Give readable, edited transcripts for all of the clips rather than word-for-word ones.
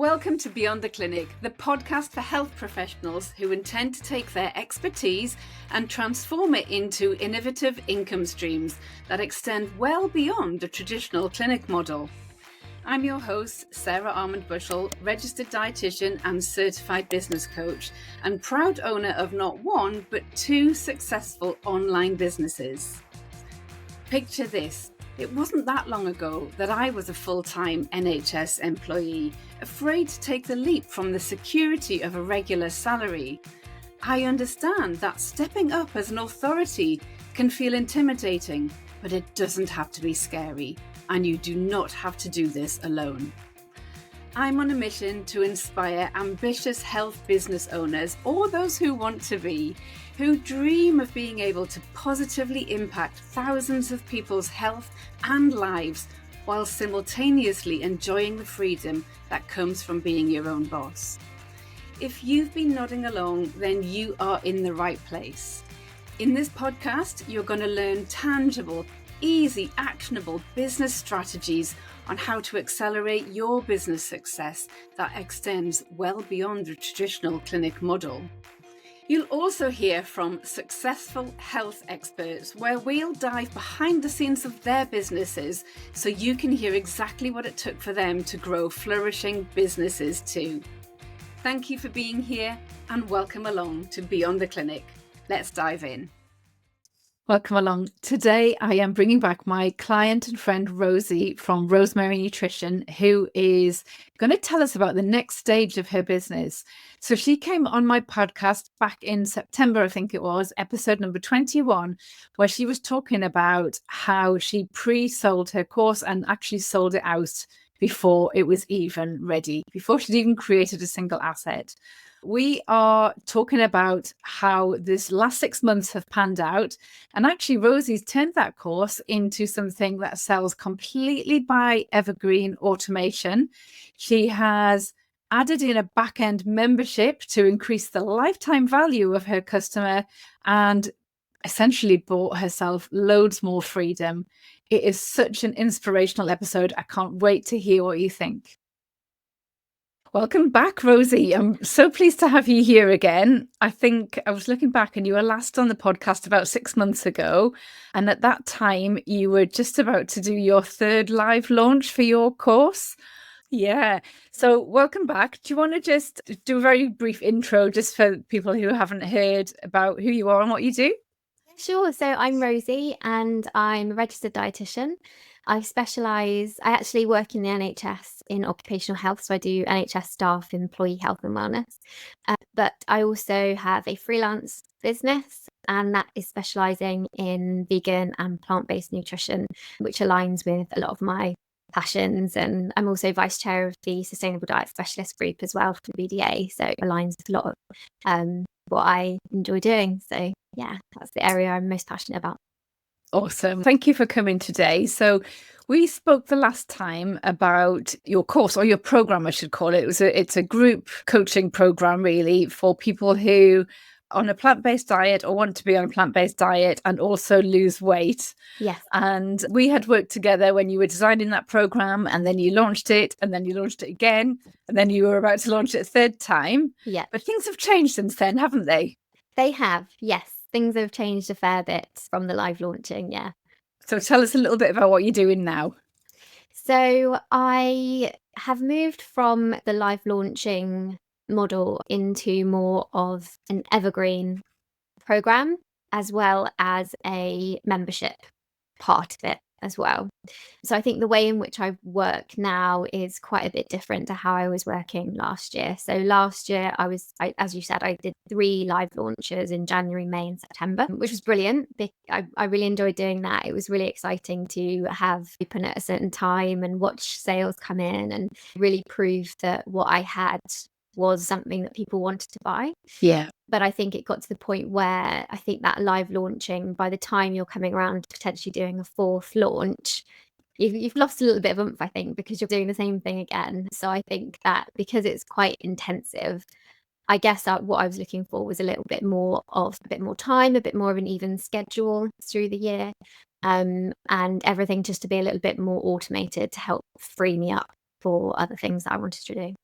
Welcome to Beyond the Clinic, the podcast for health professionals who intend to take their expertise and transform it into innovative income streams that extend well beyond the traditional clinic model. I'm your host, Sarah Armand-Bushell, registered dietitian and certified business coach, and proud owner of not one, but two successful online businesses. Picture this. It wasn't that long ago that I was a full-time NHS employee, afraid to take the leap from the security of a regular salary. I understand that stepping up as an authority can feel intimidating, but it doesn't have to be scary, and you do not have to do this alone. I'm on a mission to inspire ambitious health business owners, or those who want to be, who dream of being able to positively impact thousands of people's health and lives while simultaneously enjoying the freedom that comes from being your own boss. If you've been nodding along, then you are in the right place. In this podcast, you're going to learn tangible, easy, actionable business strategies on how to accelerate your business success that extends well beyond the traditional clinic model. You'll also hear from successful health experts where we'll dive behind the scenes of their businesses so you can hear exactly what it took for them to grow flourishing businesses too. Thank you for being here and welcome along to Beyond the Clinic. Let's dive in. Welcome along. Today, I am bringing back my client and friend Rosie from Rosemary Nutrition, who is going to tell us about the next stage of her business. So she came on my podcast back in September, I think it was, episode number 21, where she was talking about how she pre-sold her course and actually sold it out before it was even ready, before she'd even created a single asset. We are talking about how this last 6 months have panned out. And actually, Rosie's turned that course into something that sells completely by Evergreen automation. She has added in a back-end membership to increase the lifetime value of her customer and essentially bought herself loads more freedom. It is such an inspirational episode. I can't wait to hear what you think. Welcome back, Rosie. I'm so pleased to have you here again. I think I was looking back and you were last on the podcast about 6 months ago. And at that time, you were just about to do your third live launch for your course. Yeah. So welcome back. Do you want to just do a very brief intro just for people who haven't heard about who you are and what you do? Sure. So I'm Rosie and I'm a registered dietitian. I actually work in the NHS in occupational health. So I do NHS staff, employee health and wellness. But I also have a freelance business and that is specializing in vegan and plant-based nutrition, which aligns with a lot of my passions. And I'm also vice chair of the Sustainable Diet Specialist group as well for the BDA. So it aligns with a lot of what I enjoy doing. So yeah, that's the area I'm most passionate about. Awesome. Thank you for coming today. So we spoke the last time about your course, or your program, I should call it. It's a group coaching program really for people who are on a plant-based diet or want to be on a plant-based diet and also lose weight. Yes. And we had worked together when you were designing that program, and then you launched it, and then you launched it again, and then you were about to launch it a third time. Yeah. But things have changed since then, haven't they? They have, yes. Things have changed a fair bit from the live launching, yeah. So tell us a little bit about what you're doing now. So I have moved from the live launching model into more of an evergreen program, as well as a membership part of it as well. So I think the way in which I work now is quite a bit different to how I was working last year. So last year as you said, I did 3 live launches in January, May and September, which was brilliant. I really enjoyed doing that. It was really exciting to have open at a certain time and watch sales come in and really prove that what I had was something that people wanted to buy. Yeah. But I think it got to the point where I think that live launching, by the time you're coming around to potentially doing a 4th launch, you've lost a little bit of oomph, I think, because you're doing the same thing again. So I think that because it's quite intensive, I guess what I was looking for was a bit more time, a bit more of an even schedule through the year, and everything just to be a little bit more automated to help free me up for other things that I wanted to do.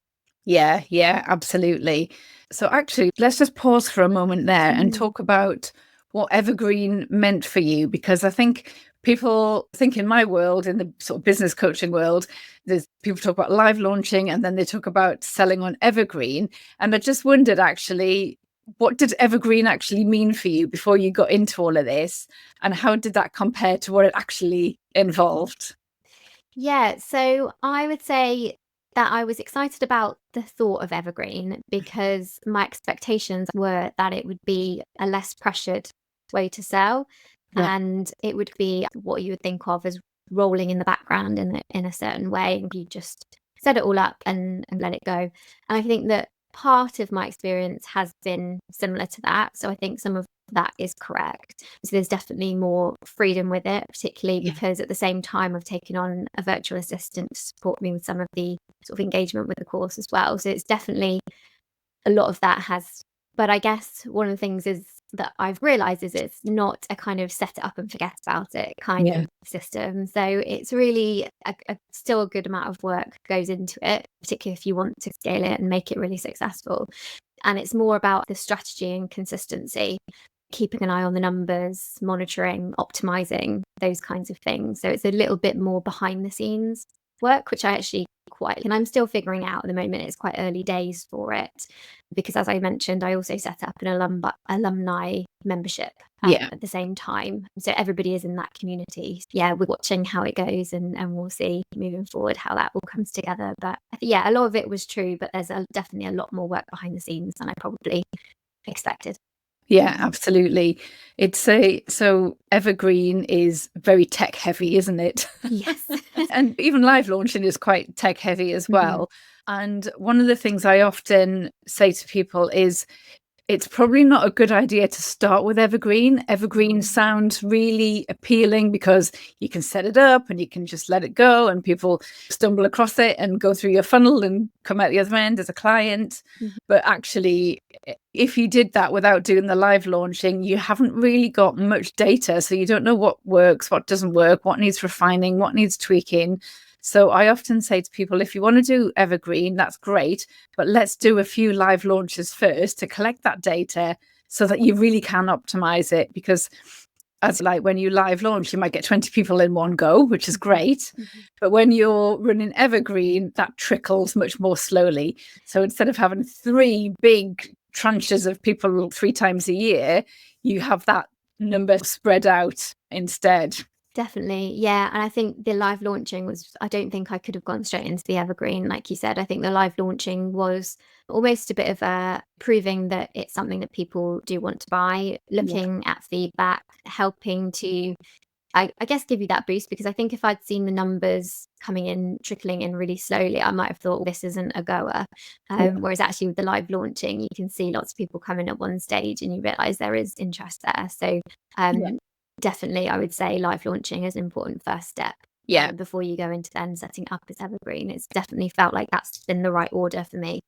Yeah, absolutely. So actually, let's just pause for a moment there and talk about what Evergreen meant for you, because I think people think in my world, in the sort of business coaching world, there's people talk about live launching and then they talk about selling on Evergreen. And I just wondered actually, what did Evergreen actually mean for you before you got into all of this? And how did that compare to what it actually involved? Yeah, so I would say that I was excited about the thought of Evergreen because my expectations were that it would be a less pressured way to sell, Yeah. and it would be what you would think of as rolling in the background in a certain way. And you just set it all up and let it go. And I think that part of my experience has been similar to that. So I think some of that is correct. So there's definitely more freedom with it, particularly Yeah. because at the same time I've taken on a virtual assistant to support me with some of the sort of engagement with the course as well. So it's definitely a lot of that has, but I guess one of the things is that I've realized is it's not a kind of set it up and forget about it kind Yeah. of system. So it's really still a good amount of work goes into it, particularly if you want to scale it and make it really successful. And it's more about the strategy and consistency, keeping an eye on the numbers, monitoring, optimizing, those kinds of things. So it's a little bit more behind the scenes work, which I actually quite, and I'm still figuring out at the moment. It's quite early days for it because, as I mentioned, I also set up an alumni membership Yeah. at the same time. So everybody is in that community. Yeah, we're watching how it goes, and we'll see moving forward how that all comes together. But yeah, a lot of it was true, but there's definitely a lot more work behind the scenes than I probably expected. Yeah, absolutely. It's a so Evergreen is very tech heavy, isn't it? Yes. And even live launching is quite tech heavy as Mhm. well. And one of the things I often say to people is it's probably not a good idea to start with Evergreen. Evergreen sounds really appealing because you can set it up and you can just let it go and people stumble across it and go through your funnel and come out the other end as a client. Mhm. But actually, if you did that without doing the live launching, you haven't really got much data. So you don't know what works, what doesn't work, what needs refining, what needs tweaking. So I often say to people, if you want to do Evergreen, that's great, but let's do a few live launches first to collect that data so that you really can optimize it. Because as like when you live launch, you might get 20 people in one go, which is great. Mhm. But when you're running Evergreen, that trickles much more slowly. So instead of having three big tranches of people 3 times a year, you have that number spread out instead. Definitely, yeah, and I think the live launching was, I don't think I could have gone straight into the Evergreen, like you said. I think the live launching was almost a bit of a proving that it's something that people do want to buy, Yeah. looking at feedback, helping to, I guess, give you that boost, because I think if I'd seen the numbers coming in, trickling in really slowly, I might have thought, this isn't a goer. Yeah. Whereas actually with the live launching, you can see lots of people coming at one stage and you realize there is interest there. So Yeah. definitely, I would say live launching is an important first step Yeah. before you go into then setting up as Evergreen. It's definitely felt like that's been the right order for me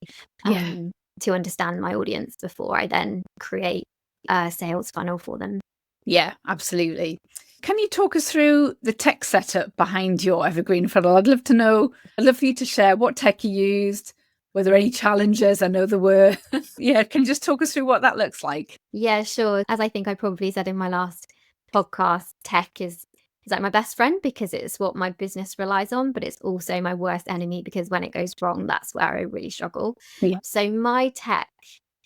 Yeah. to understand my audience before I then create a sales funnel for them. Yeah, absolutely. Can you talk us through the tech setup behind your Evergreen funnel? I'd love to know. I'd love for you to share what tech you used. Were there any challenges? I know there were. Yeah, can you just talk us through what that looks like? Yeah, sure. As I think I probably said in my last podcast, tech is like my best friend because it's what my business relies on, but it's also my worst enemy because when it goes wrong, that's where I really struggle. Yeah. So my tech,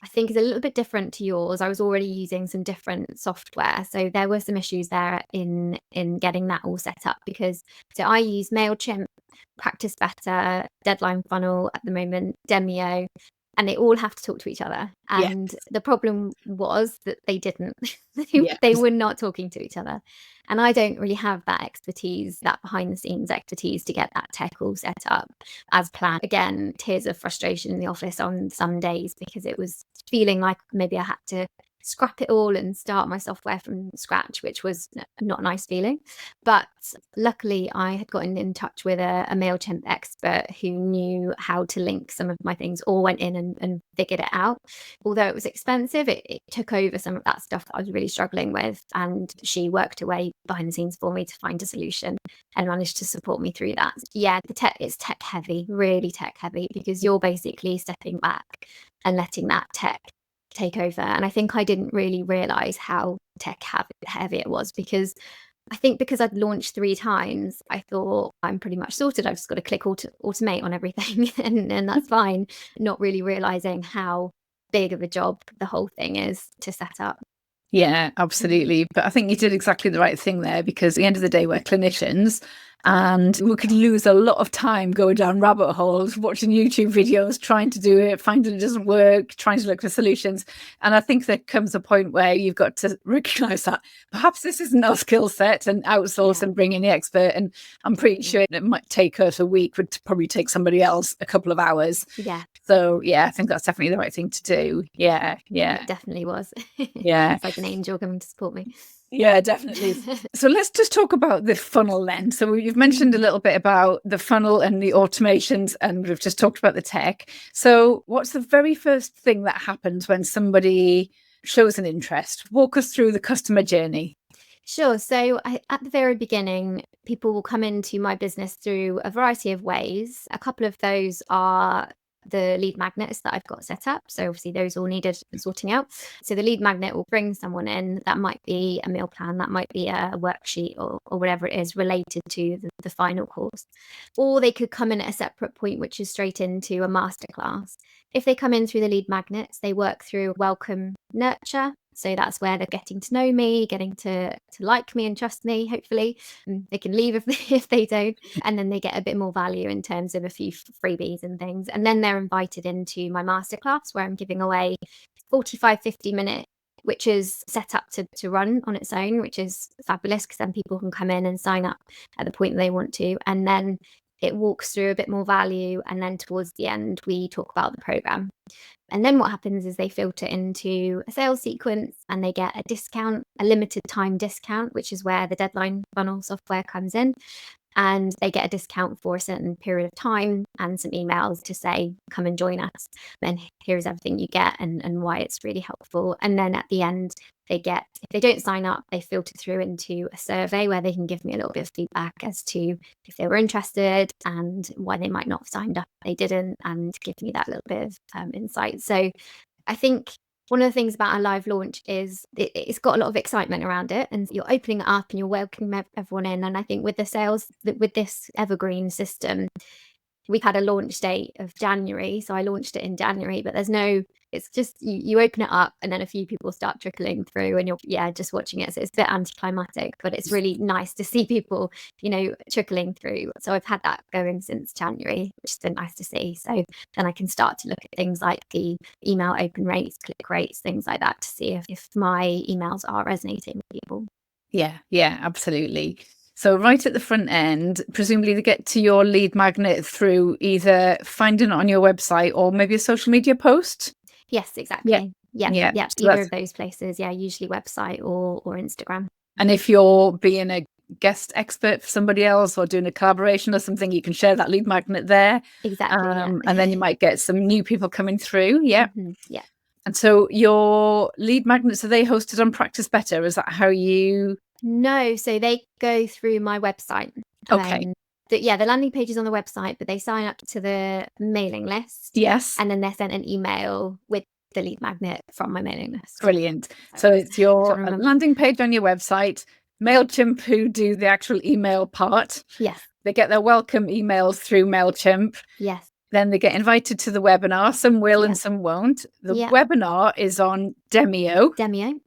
I think, is a little bit different to yours. I was already using some different software, so there were some issues there in getting that all set up because so I use Mailchimp, Practice Better, Deadline Funnel at the moment, Demio, and they all have to talk to each other. Yeah. And the problem was that they didn't. Yeah. They were not talking to each other. And I don't really have that expertise, that behind the scenes expertise to get that tech all set up as planned. Again, tears of frustration in the office on some days because it was feeling like maybe I had to scrap it all and start my software from scratch, which was not a nice feeling. But luckily, I had gotten in touch with a MailChimp expert who knew how to link some of my things, or went in and figured it out. Although it was expensive, it took over some of that stuff that I was really struggling with. And she worked away behind the scenes for me to find a solution and managed to support me through that. Yeah, it's tech heavy, really tech heavy, because you're basically stepping back and letting that tech take over. And I think I didn't really realize how tech heavy it was, because I think because I'd launched 3 times, I thought I'm pretty much sorted. I've just got to click automate on everything and that's fine. Not really realizing how big of a job the whole thing is to set up. Yeah, absolutely. But I think you did exactly the right thing there, because at the end of the day, we're clinicians and we could lose a lot of time going down rabbit holes, watching YouTube videos, trying to do it, finding it doesn't work, trying to look for solutions. And I think there comes a point where you've got to recognize that perhaps this isn't our skill set, and outsource and bring in the expert. And I'm pretty sure it might take us a week, would probably take somebody else a couple of hours. Yeah. So yeah, I think that's definitely the right thing to do. Yeah. It definitely was. Yeah. It's like an angel coming to support me. Yeah, definitely. So let's just talk about the funnel then. So you've mentioned a little bit about the funnel and the automations, and we've just talked about the tech. So what's the very first thing that happens when somebody shows an interest? Walk us through the customer journey. Sure. So at the very beginning, people will come into my business through a variety of ways. A couple of those are the lead magnets that I've got set up. So obviously those all needed sorting out. So the lead magnet will bring someone in. That might be a meal plan, that might be a worksheet, or whatever it is related to the final course. Or they could come in at a separate point, which is straight into a masterclass. If they come in through the lead magnets, they work through welcome nurture. So that's where they're getting to know me, getting to like me and trust me, hopefully. They can leave if they don't. And then they get a bit more value in terms of a few freebies and things. And then they're invited into my masterclass, where I'm giving away 45-50 minute, which is set up to run on its own, which is fabulous, because then people can come in and sign up at the point they want to. And then it walks through a bit more value. And then towards the end, we talk about the program. And then what happens is they filter into a sales sequence, and they get a discount, a limited time discount, which is where the deadline funnel software comes in. And they get a discount for a certain period of time and some emails to say, come and join us. Then here's everything you get and why it's really helpful. And then at the end, if they don't sign up, they filter through into a survey where they can give me a little bit of feedback as to if they were interested and why they might not have signed up if they didn't, and give me that little bit of insight. So I think one of the things about our live launch is it's got a lot of excitement around it, and you're opening it up and you're welcoming everyone in. And I think with the sales, with this Evergreen system, we've had a launch date of January. So I launched it in January, but it's just you open it up and then a few people start trickling through and you're just watching it. So it's a bit anticlimactic, but it's really nice to see people, trickling through. So I've had that going since January, which has been nice to see. So then I can start to look at things like the email open rates, click rates, things like that, to see if my emails are resonating with people. Yeah, absolutely. So right at the front end, presumably they get to your lead magnet through either finding it on your website or maybe a social media post. Yes, exactly. Yeah. So Either of those places. Yeah, usually website or Instagram. And if you're being a guest expert for somebody else or doing a collaboration or something, you can share that lead magnet there. Exactly. And then you might get some new people coming through. Yeah. Mm-hmm, yeah. And so your lead magnets, are they hosted on Practice Better? Is that how you... No, so they go through my website. Okay. The landing page is on the website, but they sign up to the mailing list. Yes. And then they're sent an email with the lead magnet from my mailing list. Brilliant. So it's your landing page on your website, MailChimp who do the actual email part. Yes. They get their welcome emails through MailChimp. Yes. Then they get invited to the webinar. Some will and some won't. The webinar is on Demio.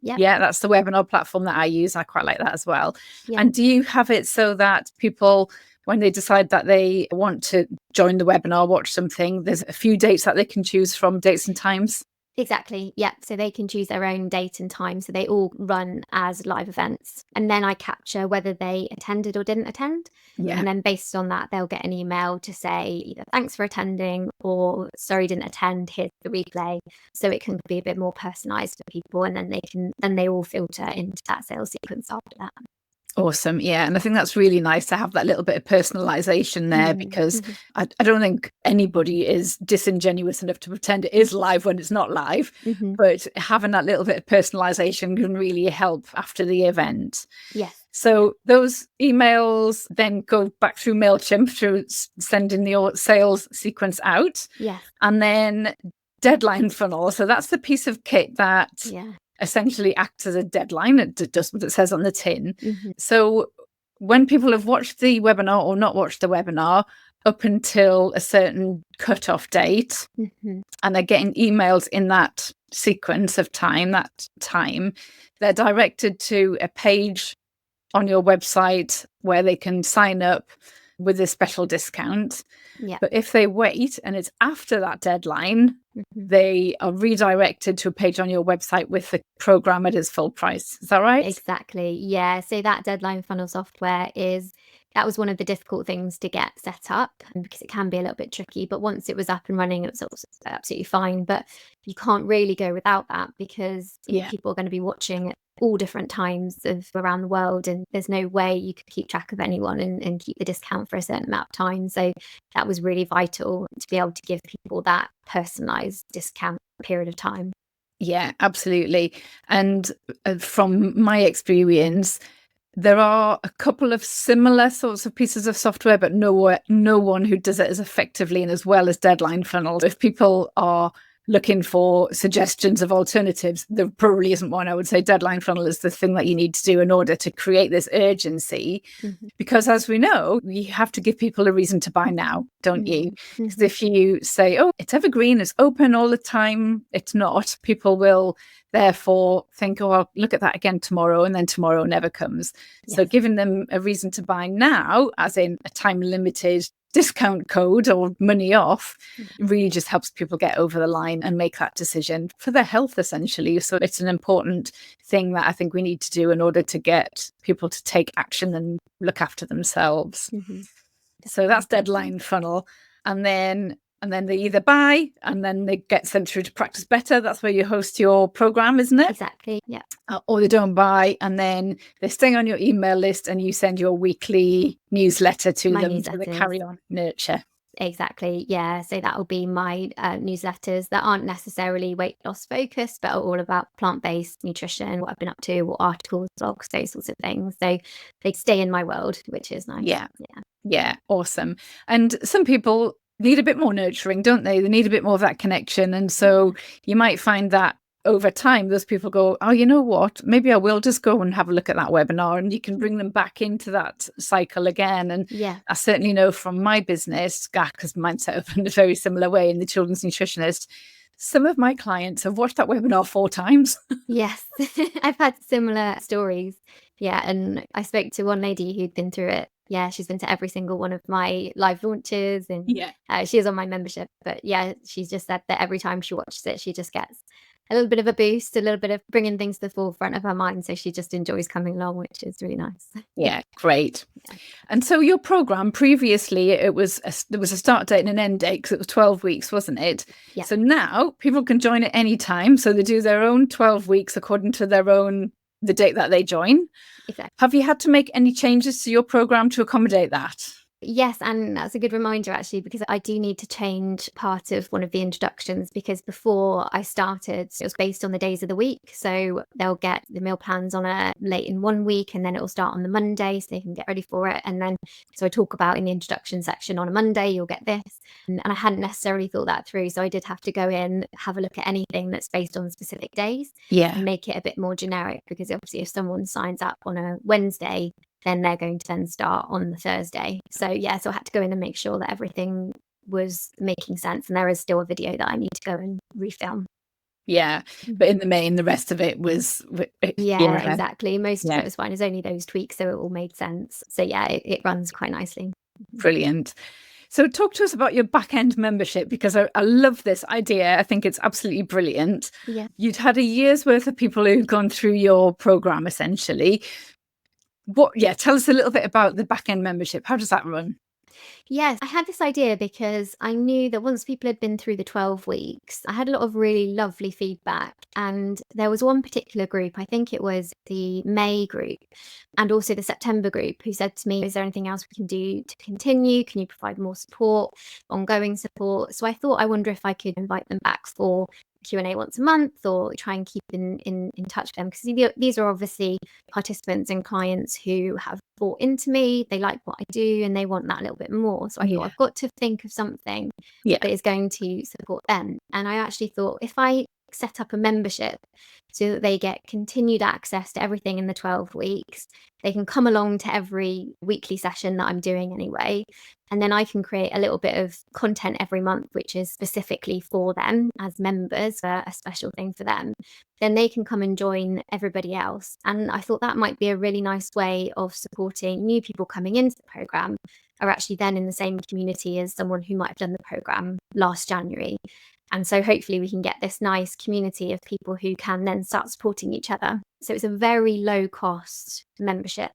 Yeah. Yeah, that's the webinar platform that I use. I quite like that as well. Yeah. And do you have it so that people, when they decide that they want to join the webinar, watch something, there's a few dates that they can choose from, dates and times? Exactly. Yeah. So they can choose their own date and time. So they all run as live events. And then I capture whether they attended or didn't attend. Yeah. And then based on that, they'll get an email to say either thanks for attending or sorry, didn't attend, here's the replay. So it can be a bit more personalized for people. And then they all filter into that sales sequence after that. Awesome. Yeah. And I think that's really nice to have that little bit of personalization there, because I don't think anybody is disingenuous enough to pretend it is live when it's not live. But having that little bit of personalization can really help after the event. Yes. So those emails then go back through MailChimp through sending the sales sequence out. Yes. And then deadline funnel. So that's the piece of kit that essentially acts as a deadline. It does what it says on the tin. So when people have watched the webinar or not watched the webinar up until a certain cutoff date, and they're getting emails in that sequence of time, they're directed to a page on your website where they can sign up with a special discount. But if they wait and it's after that deadline, they are redirected to a page on your website with the program at its full price. Is that right? Exactly. Yeah. So that deadline funnel software that was one of the difficult things to get set up, because it can be a little bit tricky. But once it was up and running, it was absolutely fine. But you can't really go without that, because people are going to be watching at all different times of around the world, and there's no way you could keep track of anyone and keep the discount for a certain amount of time. So that was really vital to be able to give people that personalized discount period of time. Yeah, absolutely. And from my experience, there are a couple of similar sorts of pieces of software, but no one who does it as effectively and as well as Deadline Funnel. If people are looking for suggestions of alternatives, there probably isn't one. I would say Deadline Funnel is the thing that you need to do in order to create this urgency. Because as we know, you have to give people a reason to buy now, don't you? Because if you say, oh, it's evergreen, it's open all the time, it's not, people will therefore think, oh, I'll look at that again tomorrow, and then tomorrow never comes. So giving them a reason to buy now, as in a time limited discount code or money off, really just helps people get over the line and make that decision for their health, essentially. So it's an important thing that I think we need to do in order to get people to take action and look after themselves. So that's Deadline Funnel. And then they either buy and then they get sent through to Practice Better. That's where you host your program, isn't it? Exactly. Yeah. Or they don't buy and then they stay on your email list and you send your weekly newsletter to them so they carry on nurture. Exactly. Yeah. So that will be my newsletters that aren't necessarily weight loss focused, but are all about plant-based nutrition, what I've been up to, what articles, blogs, those sorts of things. So they stay in my world, which is nice. Yeah. Awesome. And some people need a bit more nurturing, don't they? They need a bit more of that connection. And so you might find that over time, those people go, oh, you know what? Maybe I will just go and have a look at that webinar, and you can bring them back into that cycle again. And I certainly know from my business, GAC, because mine's set up in a very similar way in the Children's Nutritionist, some of my clients have watched that webinar 4 times. Yes, I've had similar stories. Yeah. And I spoke to one lady who'd been through it. Yeah, she's been to every single one of my live launches, and she is on my membership. But she's just said that every time she watches it, she just gets a little bit of a boost, a little bit of bringing things to the forefront of her mind. So she just enjoys coming along, which is really nice. Yeah, great. And so your program previously, there was a start date and an end date because it was 12 weeks, wasn't it? Yeah. So now people can join at any time. So they do their own 12 weeks according to the date that they join. Exactly. Have you had to make any changes to your program to accommodate that? Yes, and that's a good reminder actually, because I do need to change part of one of the introductions, because before I started, it was based on the days of the week. So they'll get the meal plans on a late in one week, and then it will start on the Monday so they can get ready for it. And then, so I talk about in the introduction section, on a Monday, you'll get this. And I hadn't necessarily thought that through. So I did have to go in, have a look at anything that's based on specific days and make it a bit more generic, because obviously if someone signs up on a Wednesday, then they're going to then start on the Thursday. So so I had to go in and make sure that everything was making sense. And there is still a video that I need to go and refilm. Yeah, but in the main, the rest of it was... exactly. Most of it was fine. It's only those tweaks, so it all made sense. So it runs quite nicely. Brilliant. So talk to us about your back-end membership, because I love this idea. I think it's absolutely brilliant. Yeah. You'd had a year's worth of people who've gone through your program, essentially. Tell us a little bit about the back-end membership. How does that run? Yes, I had this idea because I knew that once people had been through the 12 weeks, I had a lot of really lovely feedback. And there was one particular group, I think it was the May group and also the September group, who said to me, is there anything else we can do to continue? Can you provide more support, ongoing support? So I thought, I wonder if I could invite them back for Q&A once a month, or try and keep in touch with them, because these are obviously participants and clients who have bought into me, they like what I do, and they want that a little bit more. So I thought, I've got to think of something that is going to support them. And I actually thought, if I set up a membership so that they get continued access to everything in the 12 weeks, they can come along to every weekly session that I'm doing anyway. And then I can create a little bit of content every month, which is specifically for them as members, for a special thing for them. Then they can come and join everybody else. And I thought that might be a really nice way of supporting new people coming into the program, are actually then in the same community as someone who might have done the program last January. And so hopefully we can get this nice community of people who can then start supporting each other. So it's a very low cost membership,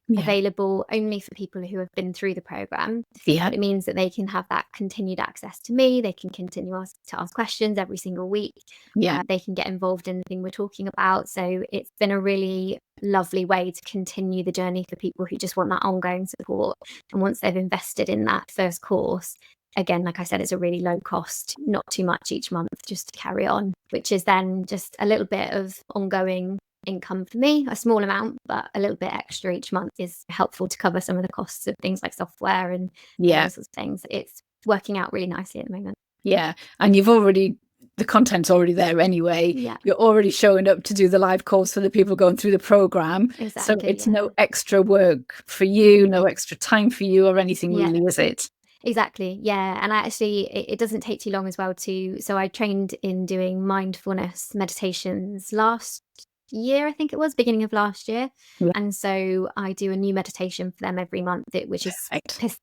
available only for people who have been through the program. But it means that they can have that continued access to me. They can continue to ask questions every single week. They can get involved in anything we're talking about. So it's been a really lovely way to continue the journey for people who just want that ongoing support. And once they've invested in that first course, again, like I said, it's a really low cost, not too much each month, just to carry on, which is then just a little bit of ongoing income for me, a small amount, but a little bit extra each month is helpful to cover some of the costs of things like software and those sorts of things. It's working out really nicely at the moment. Yeah. And the content's already there anyway. You're already showing up to do the live course for the people going through the program. So it's no extra work for you, no extra time for you or anything really, is it? Exactly. Yeah. And it doesn't take too long as well so I trained in doing mindfulness meditations last year, I think it was beginning of last year. And so I do a new meditation for them every month, which is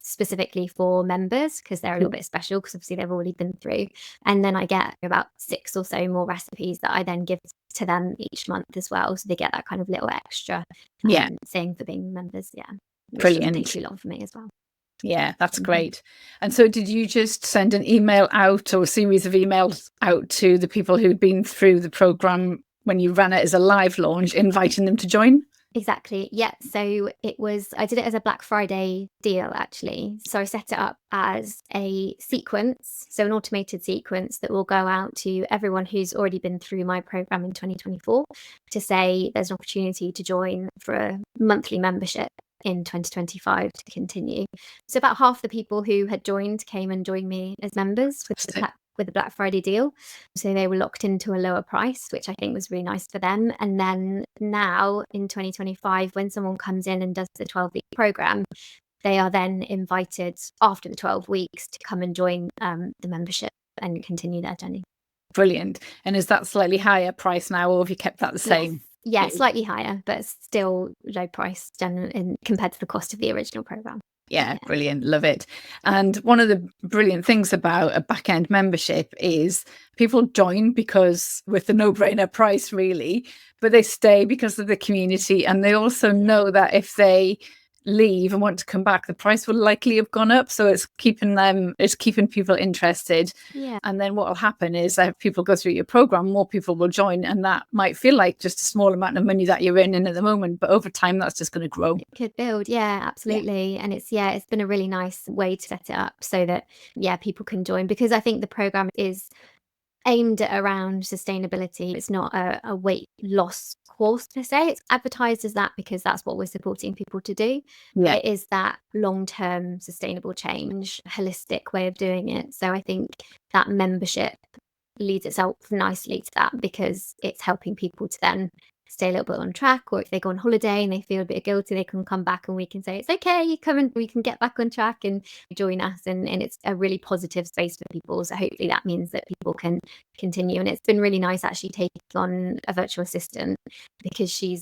specifically for members, because they're a little bit special, because obviously they've already been through. And then I get about 6 or so more recipes that I then give to them each month as well. So they get that kind of little extra thing for being members. Yeah. Which doesn't take too long for me as well. Yeah, that's great. And so did you just send an email out, or a series of emails out, to the people who'd been through the program when you ran it as a live launch, inviting them to join? Exactly. Yeah. So I did it as a Black Friday deal, actually. So I set it up as a sequence, so an automated sequence that will go out to everyone who's already been through my program in 2024 to say there's an opportunity to join for a monthly membership in 2025 to continue. So about half the people who had joined came and joined me as members with the Black Friday deal. So they were locked into a lower price, which I think was really nice for them. And then now in 2025, when someone comes in and does the 12-week program, they are then invited after the 12 weeks to come and join the membership and continue their journey. Brilliant. And is that slightly higher price now, or have you kept that the same? Yeah, slightly higher, but still low price compared to the cost of the original program. Yeah, brilliant. Love it. And one of the brilliant things about a back-end membership is people join because with the no-brainer price, really, but they stay because of the community. And they also know that if they leave and want to come back, the price will likely have gone up. So it's keeping people interested. Yeah. And then what will happen is that if people go through your program, more people will join, and that might feel like just a small amount of money that you're earning at the moment, but over time that's just going to grow. It could build. Yeah, absolutely. And it's been a really nice way to set it up so that people can join, because I think the program is aimed at around sustainability. It's not a weight loss course per se. It's advertised as that because that's what we're supporting people to do. Yeah. It is that long-term sustainable change, holistic way of doing it. So I think that membership leads itself nicely to that, because it's helping people to then stay a little bit on track, or if they go on holiday and they feel a bit guilty, they can come back and we can say, it's okay, you come and we can get back on track and join us. And it's a really positive space for people. So hopefully that means that people can continue. And it's been really nice actually taking on a virtual assistant, because she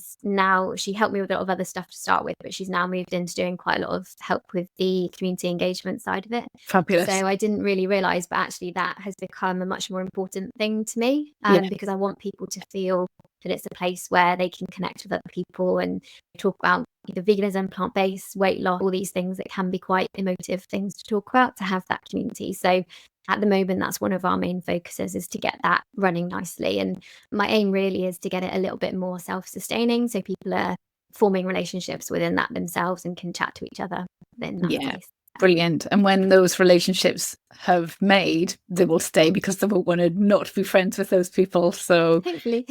helped me with a lot of other stuff to start with, but she's now moved into doing quite a lot of help with the community engagement side of it. Fabulous. So I didn't really realize, but actually that has become a much more important thing to me, because I want people to feel that it's a place where they can connect with other people and talk about either veganism, plant-based, weight loss, all these things that can be quite emotive things to talk about, to have that community. So at the moment, that's one of our main focuses, is to get that running nicely. And my aim really is to get it a little bit more self-sustaining, so people are forming relationships within that themselves and can chat to each other in that place. Brilliant. And when those relationships have made, they will stay, because they won't want to not be friends with those people. So hopefully.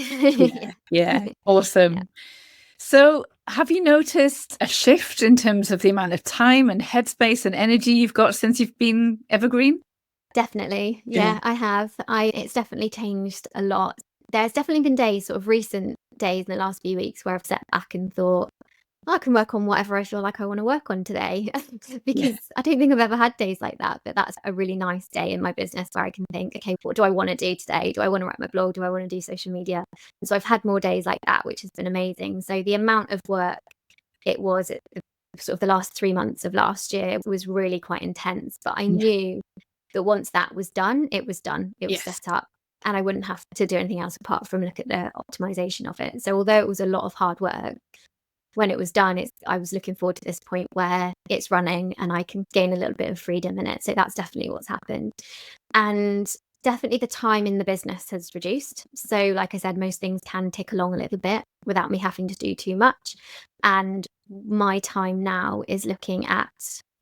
Awesome. Yeah. So have you noticed a shift in terms of the amount of time and headspace and energy you've got since you've been Evergreen? Definitely. Yeah, I have. It's definitely changed a lot. There's definitely been days, sort of recent days in the last few weeks, where I've sat back and thought, I can work on whatever I feel like I want to work on today. Because I don't think I've ever had days like that. But that's a really nice day in my business where I can think, okay, what do I want to do today? Do I want to write my blog? Do I want to do social media? And so I've had more days like that, which has been amazing. So the amount of work it was at sort of the last 3 months of last year was really quite intense. But I knew that once that was done, it was done. It was set up. And I wouldn't have to do anything else apart from look at the optimization of it. So although it was a lot of hard work, when it was done, I was looking forward to this point where it's running and I can gain a little bit of freedom in it. So that's definitely what's happened. And definitely the time in the business has reduced. So like I said, most things can tick along a little bit without me having to do too much. And my time now is looking at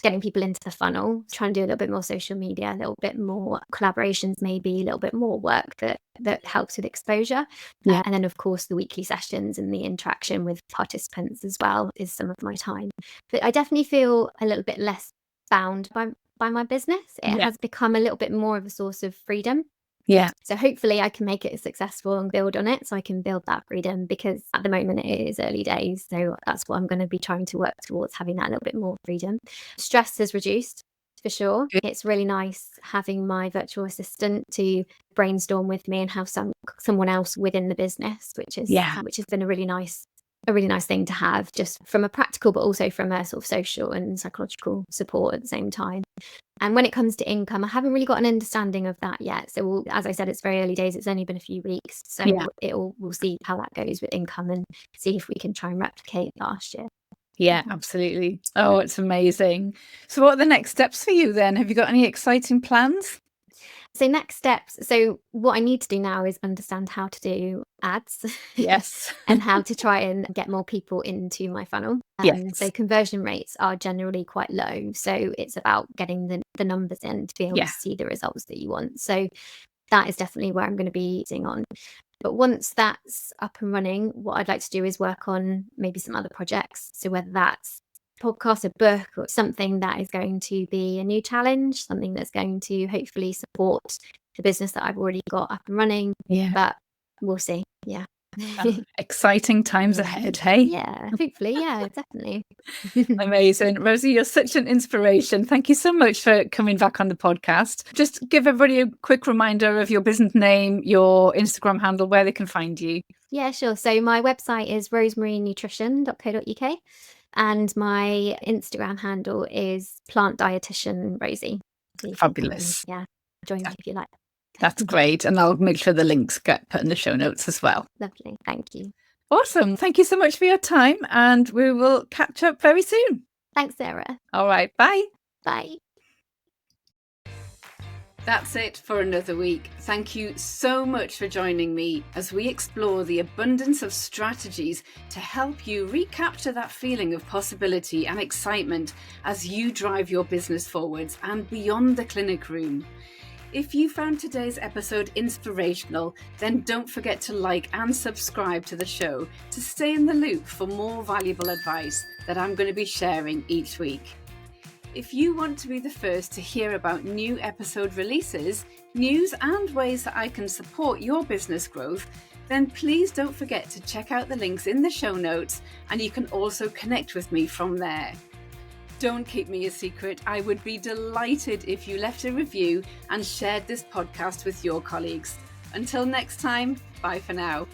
getting people into the funnel, trying to do a little bit more social media, a little bit more collaborations, maybe a little bit more work that helps with exposure. And then, of course, the weekly sessions and the interaction with participants as well is some of my time. But I definitely feel a little bit less bound by my business. It has become a little bit more of a source of freedom. So hopefully I can make it successful and build on it, so I can build that freedom, because at the moment it is early days. So that's what I'm going to be trying to work towards, having that little bit more freedom. Stress has reduced for sure. It's really nice having my virtual assistant to brainstorm with me and have someone else within the business, which has been a really nice thing to have, just from a practical but also from a sort of social and psychological support at the same time. And when it comes to income, I haven't really got an understanding of that yet. So as I said, it's very early days. It's only been a few weeks. So we'll see how that goes with income and see if we can try and replicate last year. Yeah, absolutely. Oh, it's amazing. So what are the next steps for you then? Have you got any exciting plans? So next steps. So what I need to do now is understand how to do ads. Yes. And how to try and get more people into my funnel. So conversion rates are generally quite low. So it's about getting the numbers in to be able to see the results that you want. So that is definitely where I'm going to be using on. But once that's up and running, what I'd like to do is work on maybe some other projects. So whether that's podcast, a book, or something that is going to be a new challenge, something that's going to hopefully support the business that I've already got up and running. But we'll see. Exciting times ahead, hey? Hopefully, definitely. Amazing. Rosie, you're such an inspiration. Thank you so much for coming back on the podcast. Just give everybody a quick reminder of your business name, your Instagram handle, where they can find you. Yeah, sure. So my website is rosemarienutrition.co.uk. And my Instagram handle is Plant Dietitian Rosie. Fabulous. Join me if you like. That's great. And I'll make sure the links get put in the show notes as well. Lovely. Thank you. Awesome. Thank you so much for your time. And we will catch up very soon. Thanks, Sarah. All right. Bye. Bye. That's it for another week. Thank you so much for joining me as we explore the abundance of strategies to help you recapture that feeling of possibility and excitement as you drive your business forwards and beyond the clinic room. If you found today's episode inspirational, then don't forget to like and subscribe to the show to stay in the loop for more valuable advice that I'm going to be sharing each week. If you want to be the first to hear about new episode releases, news and ways that I can support your business growth, then please don't forget to check out the links in the show notes, and you can also connect with me from there. Don't keep me a secret. I would be delighted if you left a review and shared this podcast with your colleagues. Until next time, bye for now.